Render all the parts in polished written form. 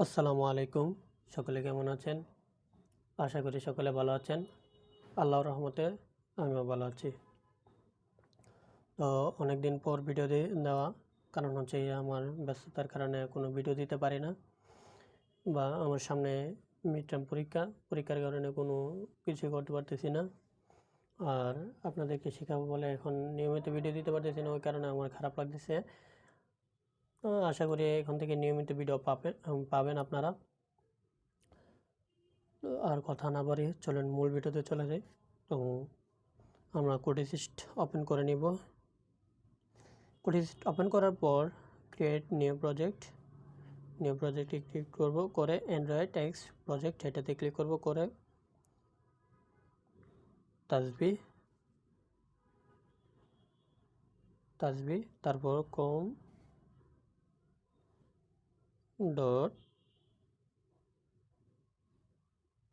আসসালামু আলাইকুম। সকলে কেমন আছেন? আশা করি সকলে ভালো আছেন। আল্লাহর রহমতে আমিও ভালো আছি। তো অনেক দিন পর ভিডিও দেওয়া, কারণ হচ্ছে আমার ব্যস্ততার কারণে কোনো ভিডিও দিতে পারি না, বা আমার সামনে মিড টার্ম পরীক্ষার কারণে কোনো কিছু করতে পারতেছি না। আর আপনাদেরকে শেখাবো বলে এখন নিয়মিত ভিডিও দিতে পারতেছি না, ওই কারণে আমার খারাপ লাগতেছে। আশা করি এখন থেকে নিয়মিত ভিডিও পাবেন আপনারা। আর কথা না বাড়িয়ে চলেন মূল ভিডিওতে চলে যাই। তো আমরা কোডিসিস্ট ওপেন করে নিব। কোডিসিস্ট ওপেন করার পর ক্রিয়েট নিউ প্রজেক্টে ক্লিক করব, করে অ্যান্ড্রয়েড টেক্সট প্রজেক্ট এটাতে ক্লিক করব, করে তাসবি তারপর কম ডট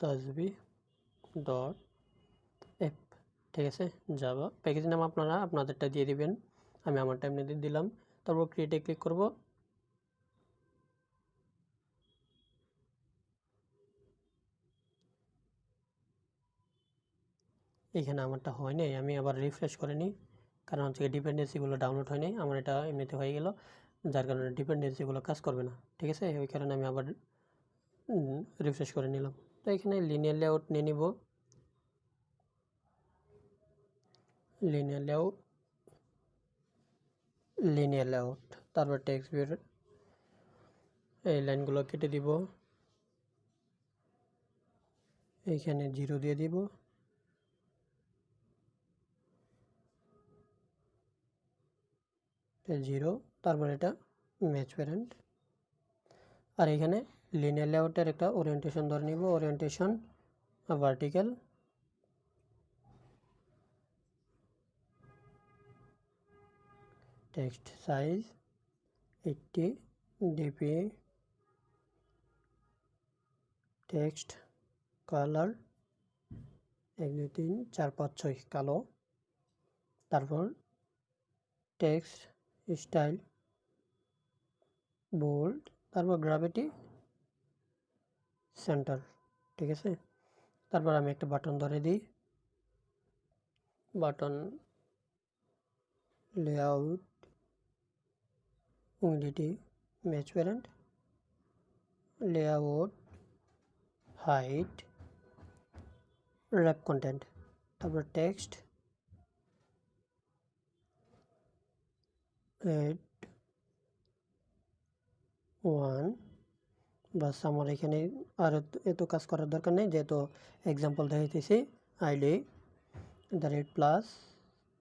তাসবি ডট এফ। ঠিক আছে, জাভা প্যাকেজ নাম আপনারা আপনাদেরটা দিয়ে দিবেন, আমি আমার টাইম নিয়ে দিলাম। তারপর ক্রিয়েটে ক্লিক করব। এখানে আমারটা হয় নাই, আমি আবার রিফ্রেশ করে নিই, কারণ হচ্ছে ডিপেন্ডেন্সিগুলো ডাউনলোড হয় নাই। আমার এটা এমনিতে হয়ে গেল, যার কারণে ডিপেন্ডেন্সিগুলো কাজ করবে না। ঠিক আছে, ওই কারণে আমি আবার রিফ্রেশ করে নিলাম। তো এখানে লিনিয়ার লেআউট নিয়ে নিব, লিনিয়ার লেআউট তারপর টেক্সট ভিউর এই লাইনগুলো কেটে দিব, এইখানে 0 দিয়ে দিব, জিরো, তারপর এটা ম্যাচ প্যারেন্ট। আর এখানে লিনিয়ার লেআউটের একটা ওরিয়েন্টেশন ধরে নিব, orientation vertical, text size 80 dp, text colour 1 2 3 4 5 6 কালো, তারপর টেক্সট স্টাইল বোল্ড, তারপর গ্র্যাভিটি সেন্টার। ঠিক আছে, তারপর আমি একটা বাটন ধরে দিই, button layout width match parent, layout height wrap content, তারপর টেক্সট এড 1। বাস আমার এখানে আর এত কাজ করার দরকার নেই, যেহেতু এক্সাম্পল দেখাইতেছি। ID @ plus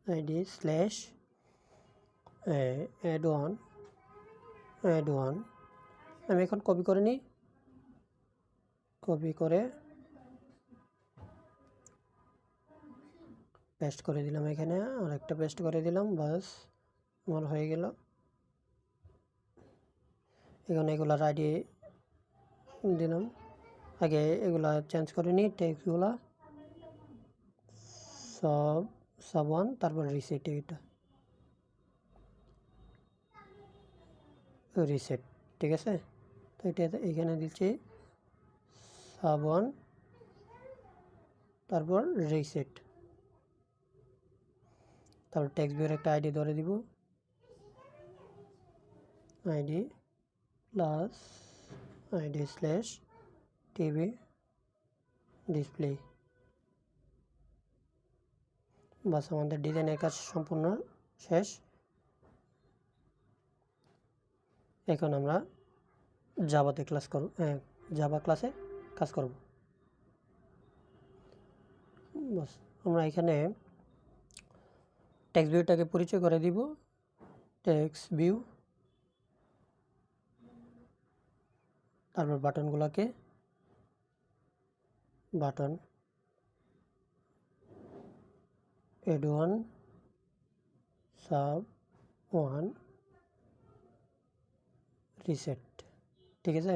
ID slash add one. আমি এখন কপি করে নিই, কপি করে পেস্ট করে দিলাম, এখানে আর একটা পেস্ট করে দিলাম, বাস আমার হয়ে গেল। এখানে এগুলার আইডি দিলাম, আগে এগুলা চেঞ্জ করে নিই, টেক্সটগুলা সব 1, তারপর রিসেট, এটা রিসেট। ঠিক আছে, তো এটা এখানে দিচ্ছি সাব 1, তারপর রিসেট, তারপর টেক্সট ভিউর একটা আইডি ধরে দিব, ID plus ID slash TV display. বাস আমাদের ডিজাইনের কাজ সম্পূর্ণ শেষ। এখন আমরা জাভা ক্লাসে কাজ করব। বাস আমরা এখানে টেক্সট ভিউটাকে পরিচয় করে দিব, টেক্সট ভিউ, তারপর বাটনগুলোকে বাটন এড 1 সাব 1 রিসেট। ঠিক আছে,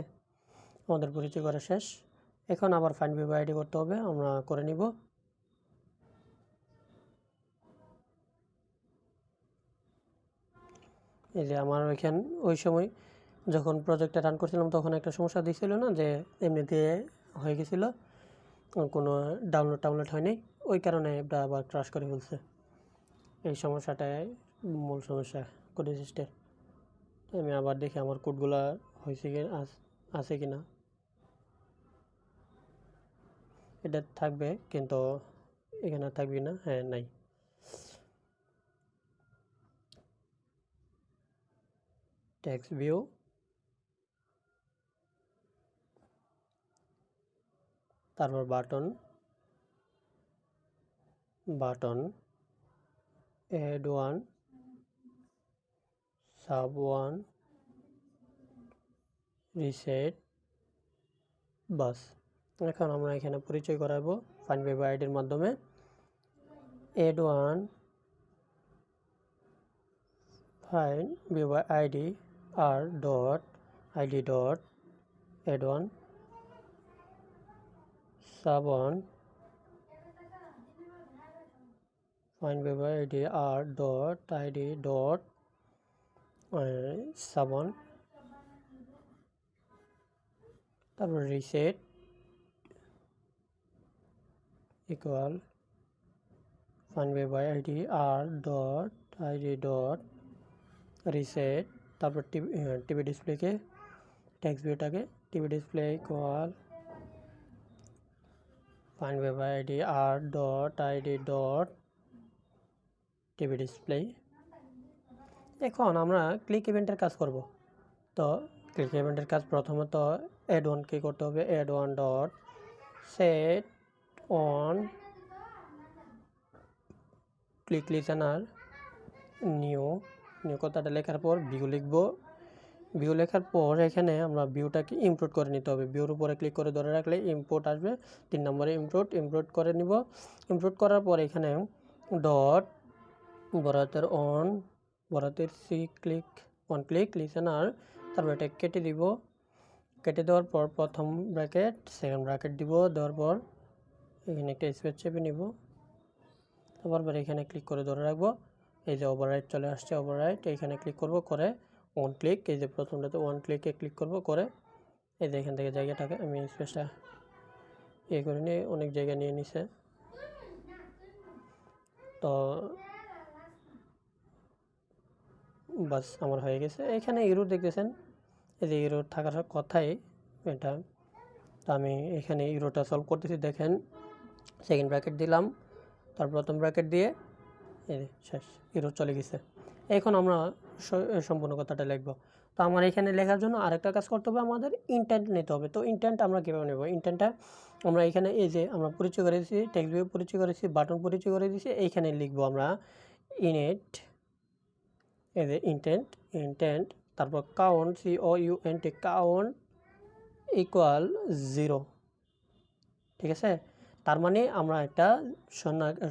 আমাদের পরিচয় করা শেষ। এখন আবার ফাইন্ড ভিউ আইডি করতে হবে, আমরা করে নিব। এই যে আমার ওই সময় যখন প্রজেক্টটা রান করছিলাম তখন একটা সমস্যা দিয়েছিল না, যে এমনিতে হয়ে গেছিলো, কোনো ডাউনলোড হয়নি, ওই কারণে এটা আবার ক্রাশ করে ফেলছে। এই সমস্যাটাই মূল সমস্যা কোড অ্যাসিস্টের। আমি আবার দেখি আমার কোডগুলো হয়েছে কি আছে কি না। এটা থাকবে কিন্তু এখানে থাকবে না, হ্যাঁ নাই। টেক্সট ভিউ, তারপর button add one, sub one, reset, বাস। এখন আমরা এখানে পরিচয় করাবো ফাইন্ড বাই আইডির মাধ্যমে। add one find by id r dot id dot add one sub one find by id r dot id dot sub one, তারপর reset equal find by id r dot id dot reset, তারপর TV ডিসপ্লেকে text ভিউটাকে TV display equal find by id r dot id dot TV display. এখন আমরা click ইভেন্টের কাজ করব। তো ক্লিক ইভেন্টের কাজ প্রথমত অ্যাড ওয়ান কি করতে হবে, add one dot set on click listener new কথাটা লেখার পর ভিউ লিখব। ভিউ লেখার পর এখানে আমরা ভিউটাকে ইম্পোর্ট করে নিতে হবে। ভিউর উপরে ক্লিক করে ধরে রাখলে ইম্পোর্ট আসবে। 3 নম্বরে ইম্পোর্ট করে নিব। ইম্পোর্ট করার পর এখানে ডট বরাতের সি ক্লিক অন ক্লিক লিসেনার, তারপর এটা কেটে দিব। কেটে দেওয়ার পর প্রথম ব্র্যাকেট সেকেন্ড ব্র্যাকেট দিব, দেওয়ার পর এখানে একটা স্পেস চেপে নিব। তারপর এখানে ক্লিক করে ধরে রাখবো। এই যে ওভাররাইট চলে আসছে, ওভাররাইট এখানে ক্লিক করব, করে ওয়ান ক্লিক, এই যে প্রথমটাতে ওয়ান ক্লিকে ক্লিক করব, করে এই যে এখান থেকে জায়গাটাকে আমি স্পেসটা করে নিয়ে অনেক জায়গা নিয়ে নিছে। তো বাস আমার হয়ে গেছে। এখানে ইরোর দেখতেছেন, এই যে ইরোর থাকার কথাই এটা। তো আমি এখানে ইরোটা সলভ করতেছি। দেখেন সেকেন্ড ব্র্যাকেট দিলাম, তার প্রথম ব্র্যাকেট দিয়ে এই শেষ, ইরোর চলে গেছে। এখন আমরা সম্পূর্ণ কথাটা লিখব। তো আমার এখানে লেখার জন্য আরেকটা কাজ করতে হবে, আমাদের ইন্টেন্ট নিতে হবে। তো ইন্টেন্ট আমরা কীভাবে নেব? ইন্টেন্টটা আমরা এখানে এই যে আমরা পরিচয় করেছি, টেক্সট ভিউ পরিচয় করেছি, বাটন পরিচয় করে দিয়েছি, এইখানে লিখবো আমরা ইনেট, এই যে ইন্টেন্ট, তারপর কাউন্ট COUNT কাউন্ট ইকুয়াল 0। ঠিক আছে, তার মানে আমরা একটা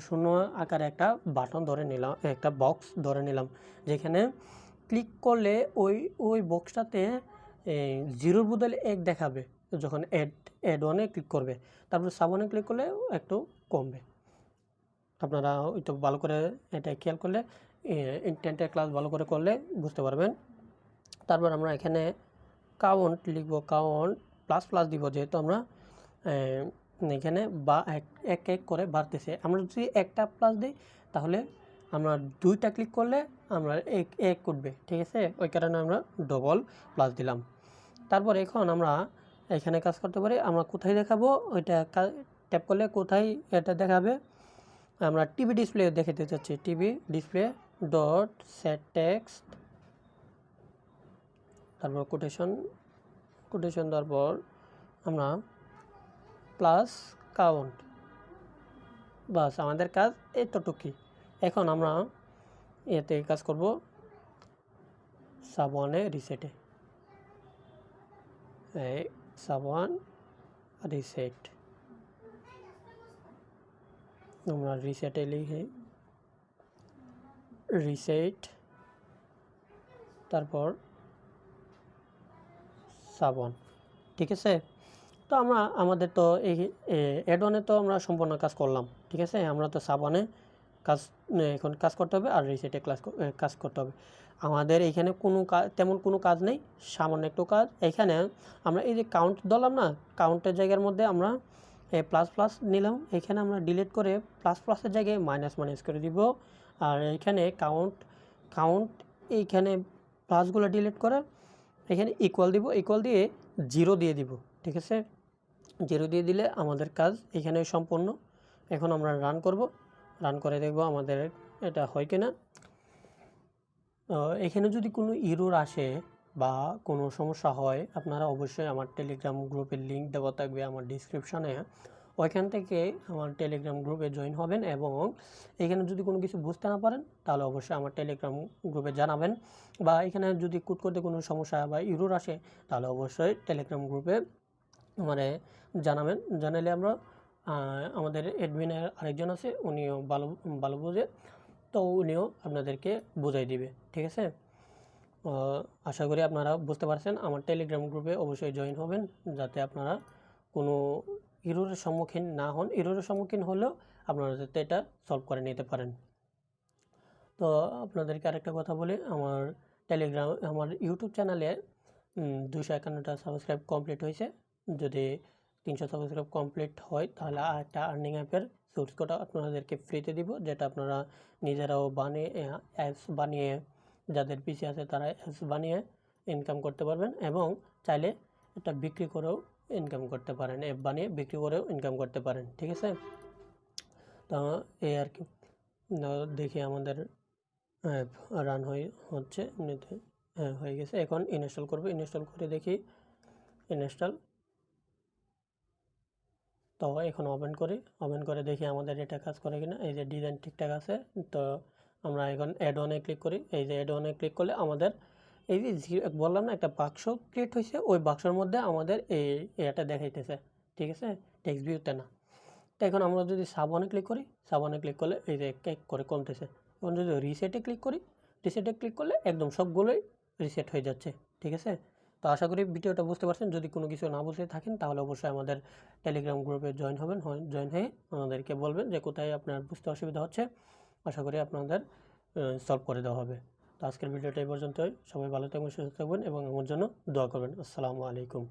শূন্য আকারে একটা বাটন ধরে নিলাম, একটা বক্স ধরে নিলাম, যেখানে ক্লিক করলে ওই বক্সটাতে 0-র বদলে 1 দেখাবে যখন অ্যাড ওয়ানে ক্লিক করবে। তারপর সাবনে ক্লিক করলে একটু কমবে। আপনারা একটু ভালো করে এটা খেয়াল করলে, ইন্টেন্টের ক্লাস ভালো করে করলে বুঝতে পারবেন। তারপর আমরা এখানে কাউন্ট লিখব, কাউন্ট প্লাস দিব, যেহেতু আমরা এখানে বা এক করে বাড়তেছে। আমরা যদি একটা প্লাস দিই তাহলে আমরা 2টা ক্লিক করলে আমরা এক উঠবে। ঠিক আছে, ওই কারণে আমরা ডবল প্লাস দিলাম। তারপর এখন আমরা এখানে কাজ করতে পারি। আমরা কোথায় দেখাবো ওইটা ট্যাপ করলে কোথায় এটা দেখাবে, আমরা টিভি ডিসপ্লে দেখাতে চাচ্ছি। TV display dot set text, তারপর কোটেশন দেওয়ার পর আমরা প্লাস কাউন্ট, বাস আমাদের কাজ এতটুকুই। এখন আমরা এতে কাজ করব সাব-1-এ রিসেটে, সাব-1 রিসেট। আমরা রিসেটে লিখি রিসেট, তারপর সাব-1। ঠিক আছে, তো আমাদের তো এই অ্যাড ওয়ানে তো আমরা সম্পূর্ণ কাজ করলাম। ঠিক আছে, আমরা তো সাব-1-এ এখন কাজ করতে হবে আর রিসেটে কাজ করতে হবে। আমাদের এইখানে কোনো তেমন কোনো কাজ নেই, সামান্য একটু কাজ। এখানে আমরা এই যে কাউন্ট ধরলাম না, কাউন্টের জায়গার মধ্যে আমরা প্লাস প্লাস নিলাম, এখানে আমরা ডিলিট করে প্লাস প্লাসের জায়গায় মাইনাস মাইনাস করে দিব। আর এইখানে কাউন্ট এইখানে প্লাসগুলো ডিলিট করে এখানে ইকুয়াল দিব, ইকুয়াল দিয়ে 0 দিয়ে দিব। ঠিক আছে, 0 দিয়ে দিলে আমাদের কাজ এখানে সম্পূর্ণ। এখন আমরা রান করব, রান করে দেখব আমাদের এটা হয় কিনা। এখানে যদি কোনো এরর আসে বা কোনো সমস্যা হয়, আপনারা অবশ্যই আমার টেলিগ্রাম গ্রুপের লিঙ্ক দেওয়া থাকবে আমার ডিসক্রিপশানে, ওইখান থেকে আমার টেলিগ্রাম গ্রুপে জয়েন হবেন। এবং এখানে যদি কোনো কিছু বুঝতে না পারেন তাহলে অবশ্যই আমার টেলিগ্রাম গ্রুপে জানাবেন। বা এখানে যদি কোড করতে কোনো সমস্যা বা এরর আসে তাহলে অবশ্যই টেলিগ্রাম গ্রুপে আমারে জানাবেন। জানালে আমরা আমাদের অ্যাডমিনের আরেকজন আছে, উনিও ভালো বোঝে, তো উনিও আপনাদেরকে বুঝাই দিবে। ঠিক আছে, আশা করি আপনারা বুঝতে পারছেন। আমার টেলিগ্রাম গ্রুপে অবশ্যই জয়েন হবেন যাতে আপনারা কোনো এররের সম্মুখীন না হন। এররের সম্মুখীন হলেও আপনারা যাতে এটা সলভ করে নিতে পারেন। তো আপনাদেরকে আরেকটা কথা বলি, আমার ইউটিউব চ্যানেলে 251টা সাবস্ক্রাইব কমপ্লিট হয়েছে। যদি 300 সাবস্ক্রাইব কমপ্লিট হয় তাহলে আরেকটা আর্নিং অ্যাপের সোর্স কোড আপনাদেরকে ফ্রিতে দিব, যেটা আপনারা নিজেরাও অ্যাপস বানিয়ে, যাদের পিসি আছে তারা অ্যাপস বানিয়ে ইনকাম করতে পারবেন। এবং চাইলে এটা বিক্রি করেও ইনকাম করতে পারেন, অ্যাপ বানিয়ে বিক্রি করেও ইনকাম করতে পারেন। ঠিক আছে, তো এই আর কি। দেখি আমাদের অ্যাপ রান হচ্ছে এমনিতে, হ্যাঁ হয়ে গেছে। এখন ইনস্টল করব, ইনস্টল করে দেখি ইনস্টল। তো এখন ওপেন করে দেখি আমাদের এটা কাজ করে কিনা। এই যে ডিজাইন ঠিকঠাক আছে, তো আমরা এখন অ্যাড অনে ক্লিক করি। এই যে অ্যাড অনে ক্লিক করলে আমাদের এই যে বললাম না একটা বাক্স ক্রিয়েট হয়েছে, ওই বাক্সের মধ্যে আমাদের এটা দেখাইতেছে। ঠিক আছে, টেক্সট ভিউতে না। তো এখন আমরা যদি সাব অনে ক্লিক করি, সাব অনে ক্লিক করলে এই যে কেক করে কমতেছে। এখন যদি রিসেটে ক্লিক করি, রিসেটে ক্লিক করলে একদম সবগুলোই রিসেট হয়ে যাচ্ছে। ঠিক আছে, তো আশা করি ভিডিওটা বুঝতে পারছেন। যদি কোনো কিছু না বুঝতে থাকেন তাহলে অবশ্যই আমাদের টেলিগ্রাম গ্রুপে জয়েন হয়ে আমাদেরকে বলবেন যে কোথায় আপনার বুঝতে অসুবিধা হচ্ছে। আশা করি আপনাদের সলভ করে দেওয়া হবে। তো আজকের ভিডিওটা এই পর্যন্তই। সবাই ভালো থাকবেন, সুস্থ থাকবেন এবং আমার জন্য দোয়া করবেন। আসসালামু আলাইকুম।